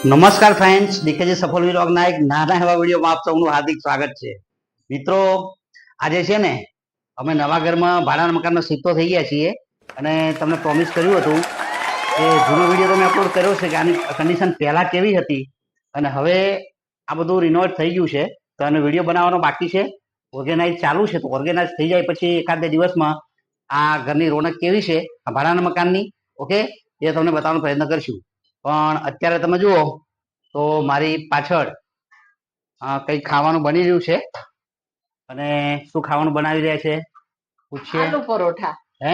નમસ્કાર ફ્રેન્ડ્સ, દીખેજી સફળ વ્લોગના એક નાના એવા વિડીયોમાં આપ સૌનું હાર્દિક સ્વાગત છે. મિત્રો, આજે છે ને અમે નવા ઘરમાં ભાડાના મકાનમાં શિફ્ટ થઈ ગયા છીએ અને તમને પ્રોમિસ કર્યું હતું કે જૂનો વિડીયો તો મેં અપલોડ કર્યો છે કે આની કન્ડિશન પહેલા કેવી હતી અને હવે આ બધું રિનોવેટ થઈ ગયું છે તો આનો વિડીયો બનાવવાનો બાકી છે. ઓર્ગેનાઇઝ ચાલુ છે તો ઓર્ગેનાઇઝ થઈ જાય પછી એકાદ બે દિવસમાં આ ઘરની રોનક કેવી છે આ ભાડાના મકાનની, ઓકે, એ તમને બતાવવાનો પ્રયત્ન કરશું. પણ અત્યારે તમે જુઓ તો મારી પાછળ કંઈક ખાવાનું બની રહ્યું છે અને શું ખાવાનું બનાવી રહ્યા છે પૂછીએ. આલુ પરોઠા. હે?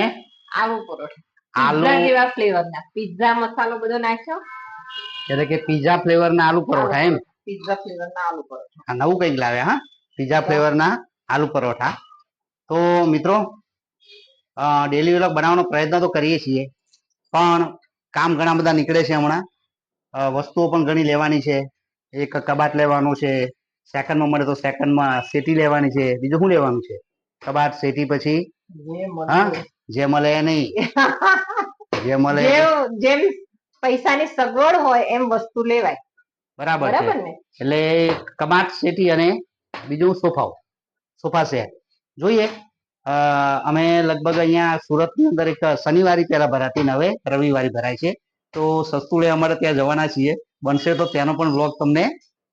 આલુ પરોઠા. આલુ પિઝા જેવા ફ્લેવરના. પિઝા મસાલો બધો નાખ્યો. એટલે કે પિઝા ફ્લેવરના આલુ પરોઠા એમ? પિઝા ફ્લેવરના આલુ પરોઠા. આ નવું કંઈક લાવ્યા, હા, પિઝા ફ્લેવરના આલુ પરોઠા. તો મિત્રો, ડેલી વ્લોગ બનાવવાનો પ્રયત્ન તો કરીએ છીએ પણ કામ ઘણા બધા નીકળે છે હમણાં. વસ્તુઓ પણ ઘણી લેવાની છે. એક કબાટ લેવાનું છે, સેકન્ડમાં મળે તો સેકન્ડમાં સેટી લેવાની છે. બીજું શું લેવાનું છે? કબાટ, સેટી, પછી હા, જે મળે નહીં, જે મળે જેમ પૈસાની સગવડ હોય એમ વસ્તુ લેવાય. બરાબર ને? એટલે કબાટ, સેટી અને બીજું સોફા સેટ જોઈએ. અમે લગભગ અહીંયા સુરતની અંદર એક શનિવારી પહેલા ભરાતી ને હવે રવિવારી ભરાય છે. તો સસ્તું લેવા માટે ત્યાં જવાના છીએ. બનશે તો ત્યાંનો પણ વ્લોગ તમને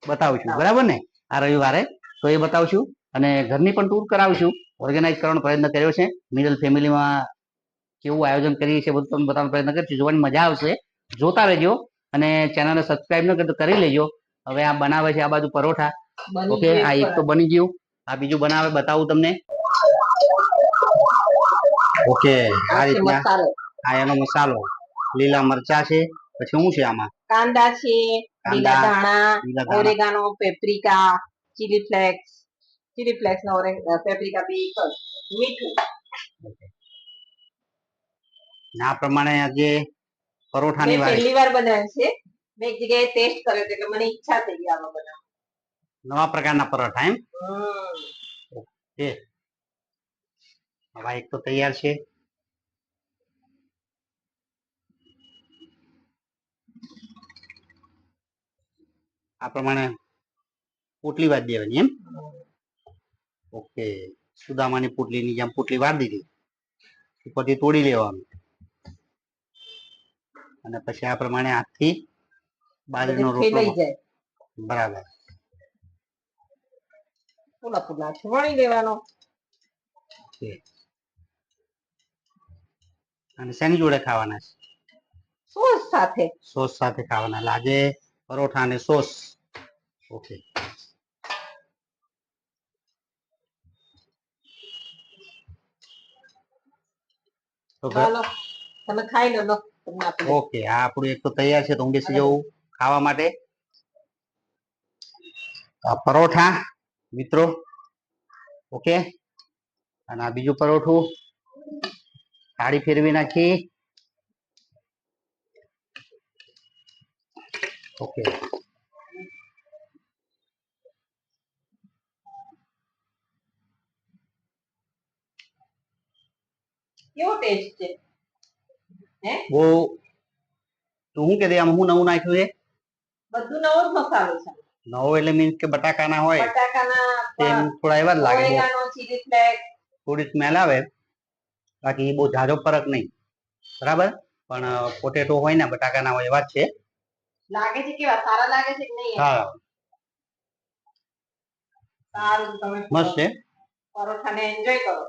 બતાવશું, બરાબર ને? આ રવિવારે તો એ બતાવશું અને ઘરની પણ ટૂર કરાવશું. ઓર્ગેનાઇઝ કરવાનો પ્રયત્ન કર્યો છે. મિડલ ફેમિલીમાં કેવું આયોજન કરીએ છીએ બધું તમને બતાવવાનો પ્રયત્ન કરીશું. જોવાની મજા આવશે, જોતા રહેજો અને ચેનલને સબસ્ક્રાઇબ ન કરી તો કરી લેજો. હવે આ બનાવે છે આ બાજુ પરોઠા, ઓકે, આ એક તો બની ગયું, આ બીજું બનાવે બતાવું તમને. ઓકે, આ રીતના આ એનો મસાલો, લીલા મરચા છે, પછી શું છે આમાં? કાંદા છે, લીલા ધાણા, ઓરેગાનો, પેપ્રિકા, ચીલી ફ્લેક્સ ને પેપ્રિકા બી મીઠું. આ પ્રમાણે આજે પરોઠાની વારી પહેલી વાર બનાવ્યું છે. મેં એક જગ્યાએ ટેસ્ટ કર્યો એટલે મને ઈચ્છા થઈ ગઈ આમાં બનાવવાની. નવા પ્રકારના પરોઠા એમ? ઓકે, હવે એક તો તૈયાર છે. આ પ્રમાણે પોટલી વાળી દેવાની એમ? ઓકે, સુદામાની પોટલીની જેમ પોટલી વાળી દીધી, પછી તોડી લેવાનું અને પછી આ પ્રમાણે હાથથી બાજરીનો રોટલો, બરાબર, પુલા વણી લેવાનો. અને શેની જોડે ખાવાના છે? સોસ સાથે ખાવાના. લાગે પરોઠા અને સોસ. ઓકે, તમે ખાઈ લો. ઓકે, આ આપણું એક તો તૈયાર છે તો હું બેસી જવું ખાવા માટે. પરોઠા મિત્રો, ઓકે, અને આ બીજું પરોઠું થાળી ફેરવી નાખી. ઓકે, કેવો ટેસ્ટ છે? હે, બહુ. તું શું કે આમાં હું નવું નાખ્યું છે? બધું નવો જ મસાલો છે. નવો એટલે મીન્સ કે બટાકાના હોય તેમ થોડા એવા જ લાગે, ચીલી ફ્લેક્સ, થોડી સ્મેલ આવે, બાકી બહુ ઝાઝો ફરક નહીં, બરાબર. પણ પોટેટો હોય ને બટાકાના હોય એવા જ છે. લાગે છે કેવા સારા લાગે છે કે નહીં? હા, સારું, તમે મસ્ત છે. પરોઠાને એન્જોય કરો.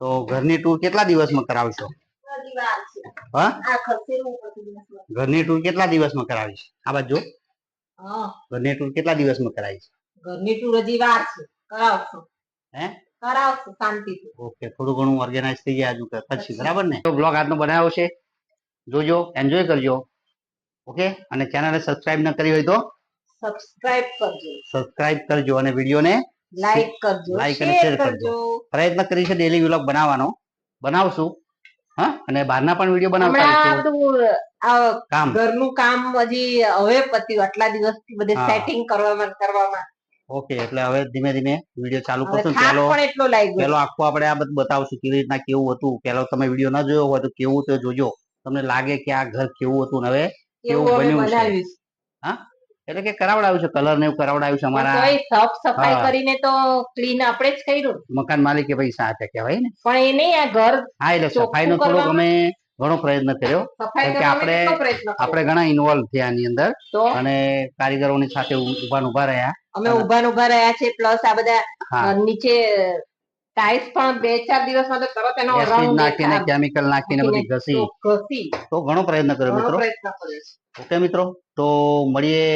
તો ઘરની ટૂર કેટલા દિવસમાં કરાવશો? હા, ઘરની ટૂર કેટલા દિવસમાં કરાવીશ? આ બાજુ ઘરની ટૂર કેટલા દિવસમાં કરાવીશ? ઘરની ટૂર હજી વાર છે, કરાવશું. હે, કરાવશું શાંતિથી. ઓકે, થોડું ઘણું ઓર્ગેનાઇઝ થઈ જાય હજુ પછી, બરાબર ને? તો બ્લોગ આજનો બનાવ્યો છે, જોજો, એન્જોય કરજો, ઓકે. અને ચેનલને સબસ્ક્રાઇબ ન કરી હોય તો સબસ્ક્રાઇબ કરજો અને વિડીયોને લાઈક કરજો, લાઈક અને શેર કરજો. પ્રયત્ન કરીશું ડેલી વ્લોગ બનાવવાનો, બનાવશું. હા, અને બહારના પણ વિડીયો બનાવતા રહીશું. ઘરનું કામ હજી હવે પત્યું, આટલા દિવસથી બધે સેટિંગ કરવામાં. ઓકે, એટલે હવે ધીમે ધીમે વિડીયો ચાલુ કરશું. પેલો આખો આપણે આ બધું બતાવશું કેવી રીતના કેવું હતું. પેલો તમે વિડીયો ન જોયો હોય તો કેવું તો જોજો, તમને લાગે કે આ ઘર કેવું હતું હવે કેવું બન્યું છે. હા, એટલે કે કરાવડાવ્યું છે, કલર ને એવું કરાવડાવ્યું છે અમારા કોઈ સાફ સફાઈ હા. કરીને તો ક્લીન આપણે જ કર્યું મકાન માલિકે પૈસા આપ્યા કહેવાય ને. પણ એ નહીં આ ઘર હા, એટલે સફાઈનો ચોખ્ખું થોડોક અમે કરવામાં ઘણો પ્રયત્ન કર્યો, સફાઈ કેમ કે કરવામાં કેટલો પ્રયત્ન કર્યો આપણે ઘણા ઇન્વોલ્વ થયા આની અંદર તો અને કારીગરોની સાથે ઉભા રહ્યા. અમે ઉભા રહ્યા છે, પ્લસ આ બધા હા, નીચે ટાઇલ્સ પણ 2-4 દિવસમાં તો તરત એનો એસિડ રંગ નાખીને કેમિકલ નાખીને બધી ઘસી ઘસી તો ઘણો પ્રયત્ન કર્યો ઘણો મિત્રો. પ્રયત્ન કર્યો છે. ઓકે મિત્રો, તો મળીએ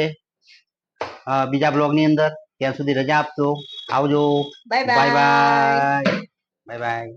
બીજા બ્લોગની અંદર. ત્યાં સુધી રજા આપજો. આવજો. Bye bye bye. Bye. Bye by.